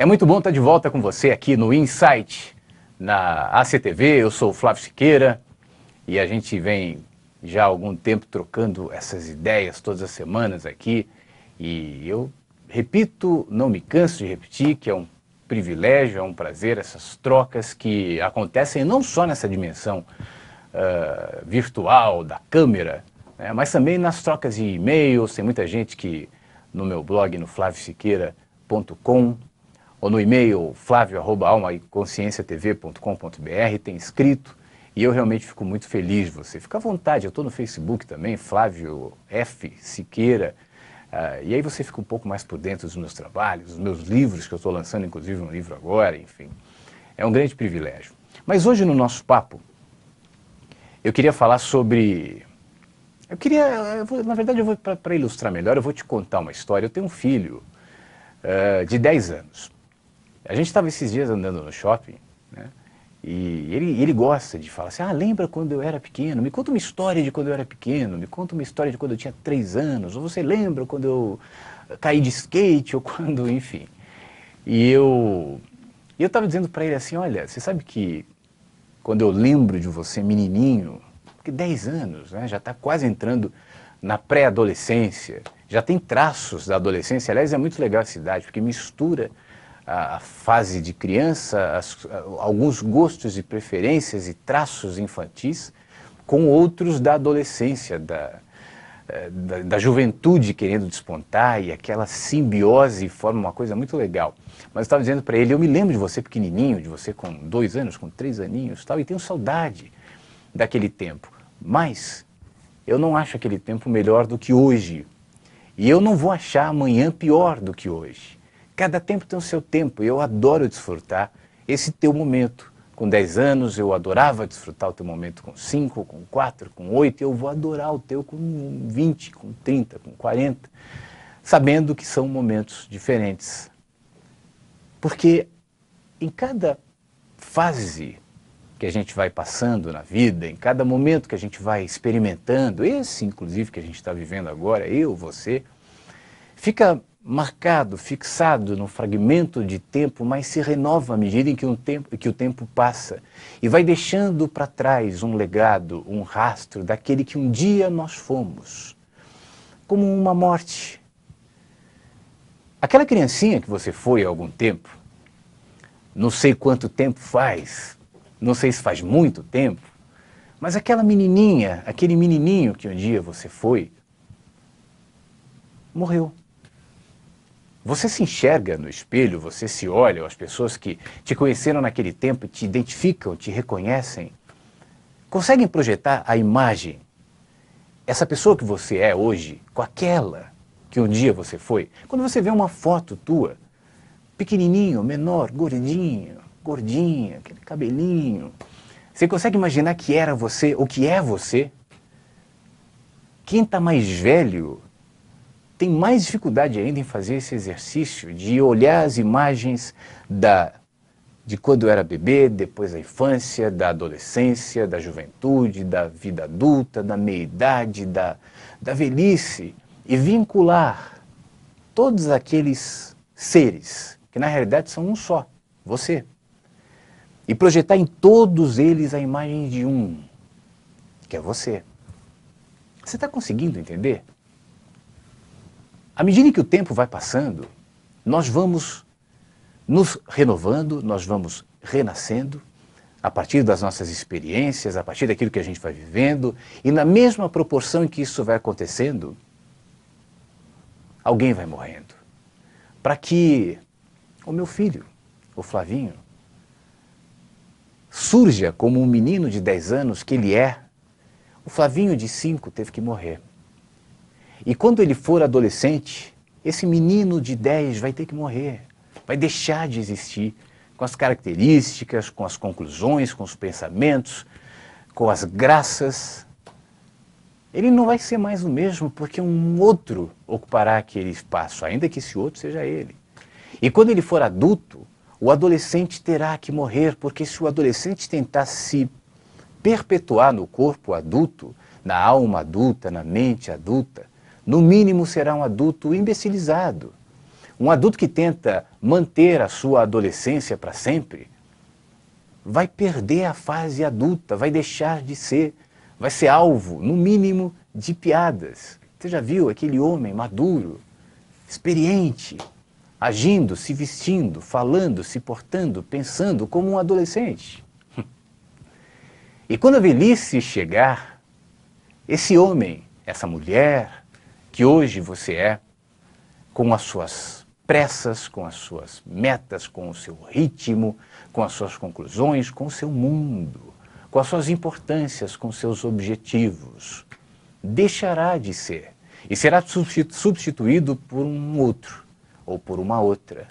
É muito bom estar de volta com você aqui no Insight, na ACTV. Eu sou o Flávio Siqueira e a gente vem já há algum tempo trocando essas ideias todas as semanas aqui. E eu repito, não me canso de repetir, que é um privilégio, é um prazer essas trocas que acontecem não só nessa dimensão virtual da câmera, né, mas também nas trocas de e-mails. Tem muita gente que no meu blog, no flaviosiqueira.com, ou no e-mail flavio@almaeconscienciatv.com.br, tem escrito, e eu realmente fico muito feliz de você. Fica à vontade, eu estou no Facebook também, Flávio F. Siqueira, e aí você fica um pouco mais por dentro dos meus trabalhos, dos meus livros, que eu estou lançando inclusive um livro agora, enfim. É um grande privilégio. Mas hoje no nosso papo, eu queria falar sobre... na verdade, para ilustrar melhor, eu vou te contar uma história. Eu tenho um filho de 10 anos. A gente estava esses dias andando no shopping, né? E ele gosta de falar assim, lembra quando eu era pequeno? Me conta uma história de quando eu era pequeno, me conta uma história de quando eu tinha 3 anos, ou você lembra quando eu caí de skate, ou quando, enfim. E eu estava dizendo para ele assim, olha, você sabe que quando eu lembro de você menininho, porque 10 anos, né, já está quase entrando na pré-adolescência, já tem traços da adolescência. Aliás, é muito legal essa idade, porque mistura a fase de criança, alguns gostos e preferências e traços infantis com outros da adolescência, da juventude querendo despontar, e aquela simbiose forma uma coisa muito legal. Mas eu estava dizendo para ele, eu me lembro de você pequenininho, de você com 2 anos, com 3 aninhos, tal, e tenho saudade daquele tempo. Mas eu não acho aquele tempo melhor do que hoje. E eu não vou achar amanhã pior do que hoje. Cada tempo tem o seu tempo, e eu adoro desfrutar esse teu momento. Com 10 anos eu adorava desfrutar o teu momento com 5, com 4, com 8, e eu vou adorar o teu com 20, com 30, com 40, sabendo que são momentos diferentes. Porque em cada fase que a gente vai passando na vida, em cada momento que a gente vai experimentando, esse inclusive que a gente está vivendo agora, eu, você, fica marcado, fixado num fragmento de tempo, mas se renova à medida em que o tempo passa e vai deixando para trás um legado, um rastro daquele que um dia nós fomos, como uma morte. Aquela criancinha que você foi há algum tempo, não sei quanto tempo faz, não sei se faz muito tempo, mas aquela menininha, aquele menininho que um dia você foi, morreu. Você se enxerga no espelho, você se olha, as pessoas que te conheceram naquele tempo te identificam, te reconhecem, conseguem projetar a imagem, essa pessoa que você é hoje, com aquela que um dia você foi. Quando você vê uma foto tua, pequenininho, menor, gordinho, gordinha, aquele cabelinho, você consegue imaginar que era você, ou que é você? Quem está mais velho tem mais dificuldade ainda em fazer esse exercício de olhar as imagens de quando eu era bebê, depois da infância, da adolescência, da juventude, da vida adulta, da meia-idade, da velhice, e vincular todos aqueles seres, que na realidade são um só, você, e projetar em todos eles a imagem de um, que é você. Você está conseguindo entender? À medida que o tempo vai passando, nós vamos nos renovando, nós vamos renascendo, a partir das nossas experiências, a partir daquilo que a gente vai vivendo, e na mesma proporção em que isso vai acontecendo, alguém vai morrendo. Para que o meu filho, o Flavinho, surja como um menino de 10 anos que ele é. O Flavinho de 5 teve que morrer. E quando ele for adolescente, esse menino de 10 vai ter que morrer, vai deixar de existir, com as características, com as conclusões, com os pensamentos, com as graças. Ele não vai ser mais o mesmo, porque um outro ocupará aquele espaço, ainda que esse outro seja ele. E quando ele for adulto, o adolescente terá que morrer, porque se o adolescente tentar se perpetuar no corpo adulto, na alma adulta, na mente adulta, no mínimo será um adulto imbecilizado. Um adulto que tenta manter a sua adolescência para sempre, vai perder a fase adulta, vai deixar de ser, vai ser alvo, no mínimo, de piadas. Você já viu aquele homem maduro, experiente, agindo, se vestindo, falando, se portando, pensando como um adolescente? E quando a velhice chegar, esse homem, essa mulher, que hoje você é, com as suas pressas, com as suas metas, com o seu ritmo, com as suas conclusões, com o seu mundo, com as suas importâncias, com os seus objetivos, deixará de ser e será substituído por um outro ou por uma outra.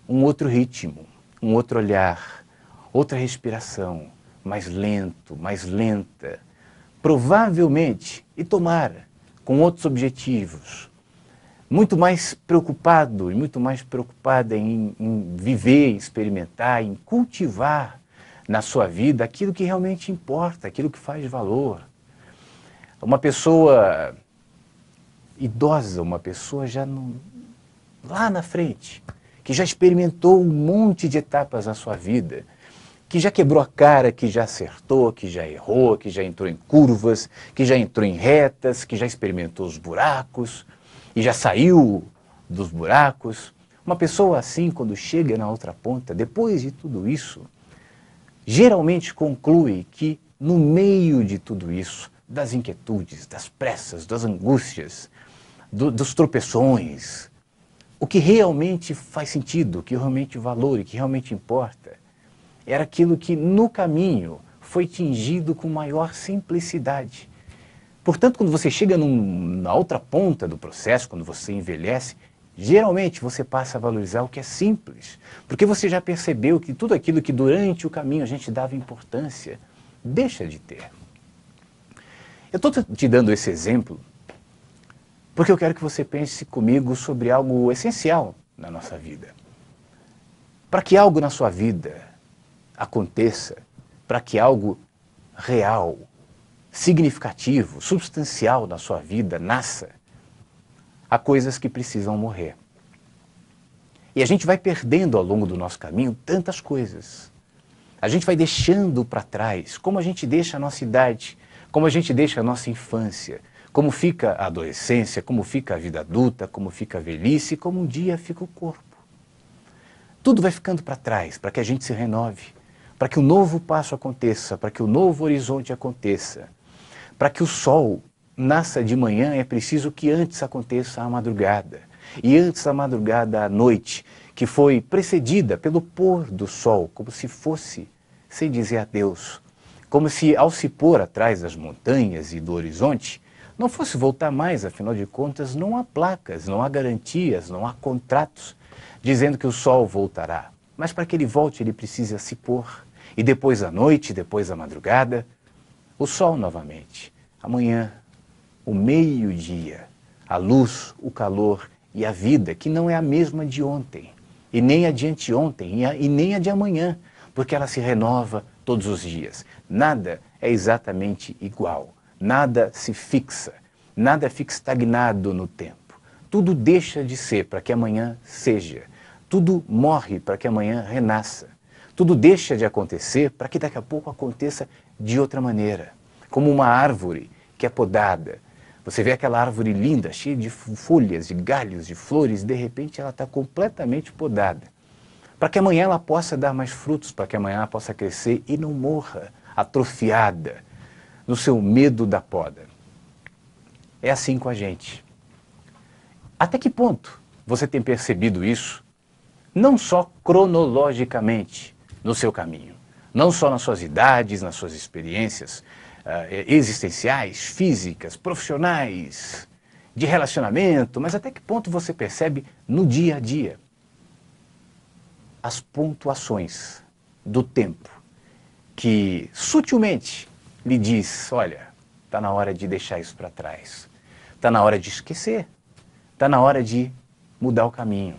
Um outro ritmo, um outro olhar, outra respiração, mais lento, mais lenta, provavelmente, e tomara, com outros objetivos, muito mais preocupado e muito mais preocupada em viver, em experimentar, em cultivar na sua vida aquilo que realmente importa, aquilo que faz valor. Uma pessoa idosa, uma pessoa já lá na frente, que já experimentou um monte de etapas na sua vida, que já quebrou a cara, que já acertou, que já errou, que já entrou em curvas, que já entrou em retas, que já experimentou os buracos e já saiu dos buracos. Uma pessoa assim, quando chega na outra ponta, depois de tudo isso, geralmente conclui que no meio de tudo isso, das inquietudes, das pressas, das angústias, dos tropeções, o que realmente faz sentido, o que realmente valora, o que realmente importa, era aquilo que no caminho foi tingido com maior simplicidade. Portanto, quando você chega na outra ponta do processo, quando você envelhece, geralmente você passa a valorizar o que é simples, porque você já percebeu que tudo aquilo que durante o caminho a gente dava importância, deixa de ter. Eu estou te dando esse exemplo porque eu quero que você pense comigo sobre algo essencial na nossa vida. Para que algo na sua vida aconteça, para que algo real, significativo, substancial na sua vida nasça, há coisas que precisam morrer. E a gente vai perdendo ao longo do nosso caminho tantas coisas. A gente vai deixando para trás, como a gente deixa a nossa idade, como a gente deixa a nossa infância, como fica a adolescência, como fica a vida adulta, como fica a velhice, como um dia fica o corpo. Tudo vai ficando para trás, para que a gente se renove, para que o novo passo aconteça, para que o novo horizonte aconteça. Para que o sol nasça de manhã é preciso que antes aconteça a madrugada. E antes da madrugada, a noite, que foi precedida pelo pôr do sol, como se fosse sem dizer adeus. Como se ao se pôr atrás das montanhas e do horizonte, não fosse voltar mais, afinal de contas, não há placas, não há garantias, não há contratos dizendo que o sol voltará. Mas para que ele volte, ele precisa se pôr. E depois a noite, depois a madrugada, o sol novamente. Amanhã, o meio-dia, a luz, o calor e a vida, que não é a mesma de ontem, e nem a de anteontem, e nem a de amanhã, porque ela se renova todos os dias. Nada é exatamente igual, nada se fixa, nada fica estagnado no tempo. Tudo deixa de ser para que amanhã seja, tudo morre para que amanhã renasça, tudo deixa de acontecer para que daqui a pouco aconteça de outra maneira. Como uma árvore que é podada. Você vê aquela árvore linda, cheia de folhas, de galhos, de flores, de repente ela está completamente podada. Para que amanhã ela possa dar mais frutos, para que amanhã ela possa crescer e não morra atrofiada no seu medo da poda. É assim com a gente. Até que ponto você tem percebido isso? Não só cronologicamente no seu caminho, não só nas suas idades, nas suas experiências existenciais, físicas, profissionais, de relacionamento, mas até que ponto você percebe no dia a dia as pontuações do tempo que sutilmente lhe diz, olha, está na hora de deixar isso para trás, está na hora de esquecer, está na hora de mudar o caminho,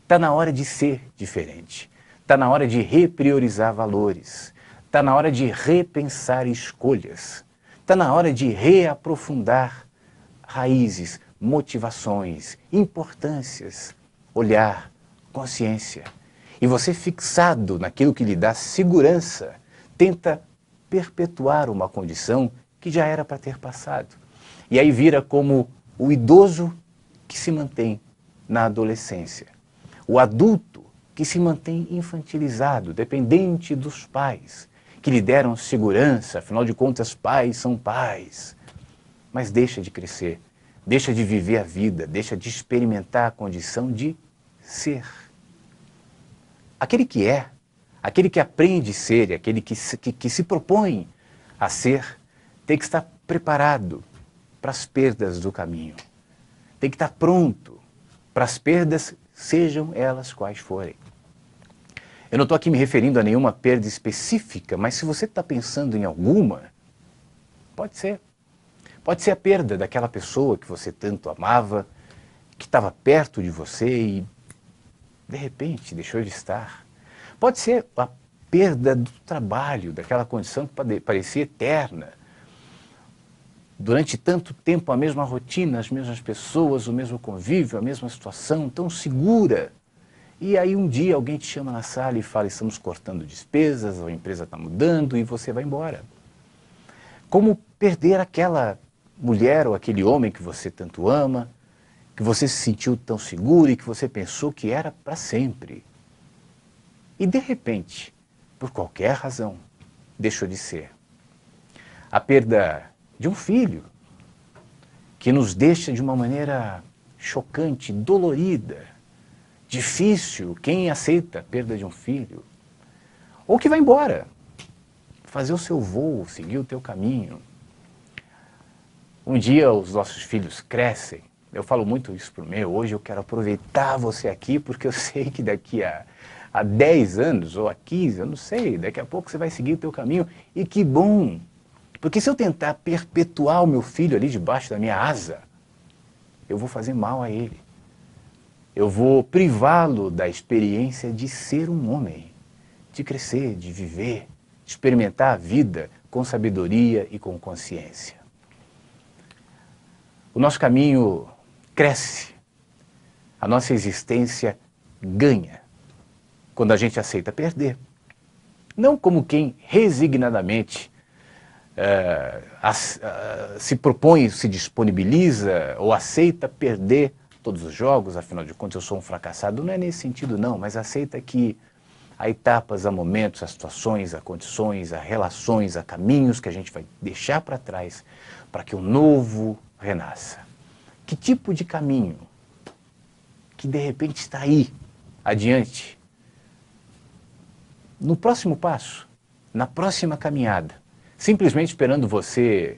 está na hora de ser diferente, está na hora de repriorizar valores, está na hora de repensar escolhas, está na hora de reaprofundar raízes, motivações, importâncias. olhar, consciência. E você, fixado naquilo que lhe dá segurança, tenta perpetuar uma condição que já era para ter passado. E aí vira como o idoso que se mantém na adolescência, o adulto que se mantém infantilizado, dependente dos pais, que lhe deram segurança, afinal de contas, pais são pais, mas deixa de crescer, deixa de viver a vida, deixa de experimentar a condição de ser. Aquele que é, aquele que aprende a ser, aquele que se propõe a ser, tem que estar preparado para as perdas do caminho. Tem que estar pronto para as perdas, sejam elas quais forem. Eu não estou aqui me referindo a nenhuma perda específica, mas se você está pensando em alguma, pode ser. Pode ser a perda daquela pessoa que você tanto amava, que estava perto de você e, de repente, deixou de estar. Pode ser a perda do trabalho, daquela condição que parecia eterna. Durante tanto tempo, a mesma rotina, as mesmas pessoas, o mesmo convívio, a mesma situação, tão segura. E aí um dia alguém te chama na sala e fala, estamos cortando despesas, a empresa está mudando e você vai embora. Como perder aquela mulher ou aquele homem que você tanto ama, que você se sentiu tão seguro e que você pensou que era para sempre. E de repente, por qualquer razão, deixou de ser. A perda de um filho, que nos deixa de uma maneira chocante, dolorida, difícil, quem aceita a perda de um filho? Ou que vai embora, fazer o seu voo, seguir o teu caminho. Um dia os nossos filhos crescem, eu falo muito isso para o meu, hoje eu quero aproveitar você aqui, porque eu sei que daqui a 10 anos, ou a 15, eu não sei, daqui a pouco você vai seguir o teu caminho, e que bom! Porque se eu tentar perpetuar o meu filho ali debaixo da minha asa, eu vou fazer mal a ele. Eu vou privá-lo da experiência de ser um homem, de crescer, de viver, de experimentar a vida com sabedoria e com consciência. O nosso caminho cresce, a nossa existência ganha, quando a gente aceita perder. Não como quem resignadamente se propõe, se disponibiliza ou aceita perder todos os jogos, afinal de contas eu sou um fracassado. Não é nesse sentido não, mas aceita que há etapas, há momentos, há situações, há condições, há relações, há caminhos que a gente vai deixar para trás para que o novo renasça. Que tipo de caminho que de repente está aí, adiante, no próximo passo, na próxima caminhada, simplesmente esperando você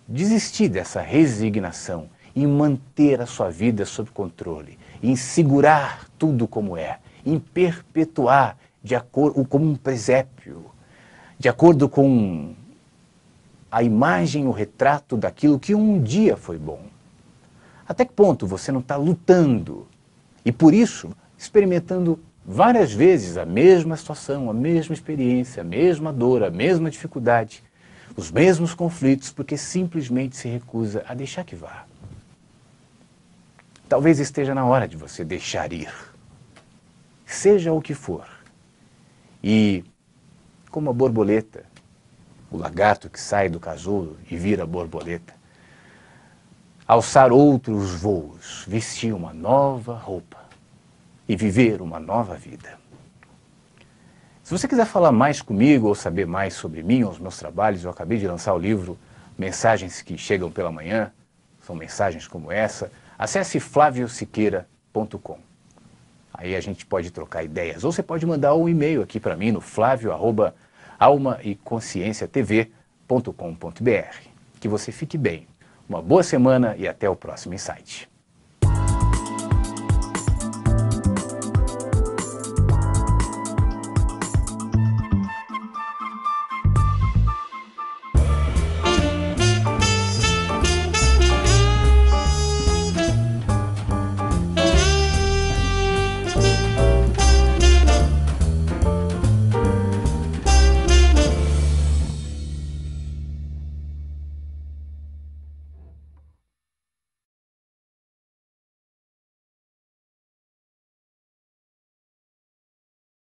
desistir dessa resignação em manter a sua vida sob controle, em segurar tudo como é, em perpetuar de acordo como um presépio, de acordo com a imagem, o retrato daquilo que um dia foi bom. Até que ponto você não está lutando e por isso experimentando várias vezes a mesma situação, a mesma experiência, a mesma dor, a mesma dificuldade, os mesmos conflitos, porque simplesmente se recusa a deixar que vá. Talvez esteja na hora de você deixar ir, seja o que for. E, como a borboleta, o lagarto que sai do casulo e vira borboleta, alçar outros voos, vestir uma nova roupa e viver uma nova vida. Se você quiser falar mais comigo ou saber mais sobre mim ou os meus trabalhos, eu acabei de lançar o livro Mensagens que Chegam pela Manhã, são mensagens como essa, acesse flaviosiqueira.com. Aí a gente pode trocar ideias, ou você pode mandar um e-mail aqui para mim no flavio@almaeconscienciatv.com.br. Que você fique bem, uma boa semana e até o próximo Insight.